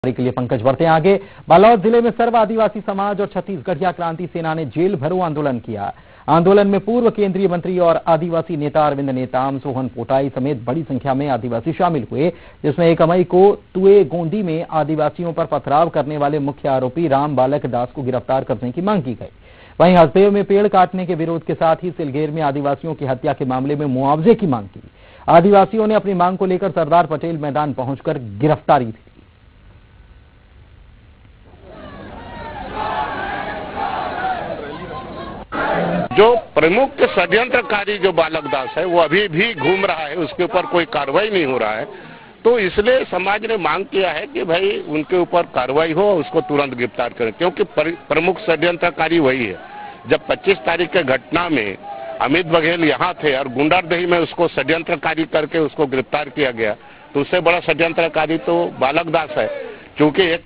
के लिए पंकज बढ़ते हैं आगे। बालोद जिले में सर्व आदिवासी समाज और छत्तीसगढ़िया क्रांति सेना ने जेल भरो आंदोलन किया। आंदोलन में पूर्व केंद्रीय मंत्री और आदिवासी नेता अरविंद नेताम, सोहन पोटाई समेत बड़ी संख्या में आदिवासी शामिल हुए, जिसमें 1 मई को तुए गोंदी में आदिवासियों पर पथराव करने वाले मुख्य आरोपी राम बालक दास को गिरफ्तार करने की मांग की गई। वहीं हसदेव में पेड़ काटने के विरोध के साथ ही सिलगेर में आदिवासियों की हत्या के मामले में मुआवजे की मांग की। आदिवासियों ने अपनी मांग को लेकर सरदार पटेल मैदान पहुंचकर गिरफ्तारी दी। जो प्रमुख षड्यंत्रकारी जो बालक दास है वो अभी भी घूम रहा है, उसके ऊपर कोई कार्रवाई नहीं हो रहा है। तो इसलिए समाज ने मांग किया है कि भाई उनके ऊपर कार्रवाई हो, उसको तुरंत गिरफ्तार करें, क्योंकि प्रमुख षड्यंत्रकारी वही है। जब 25 तारीख के घटना में अमित बघेल यहाँ थे और गुंडारदही में उसको षड्यंत्रकारी करके उसको गिरफ्तार किया गया, तो उससे बड़ा षड्यंत्रकारी तो बालक दास है। क्योंकि एक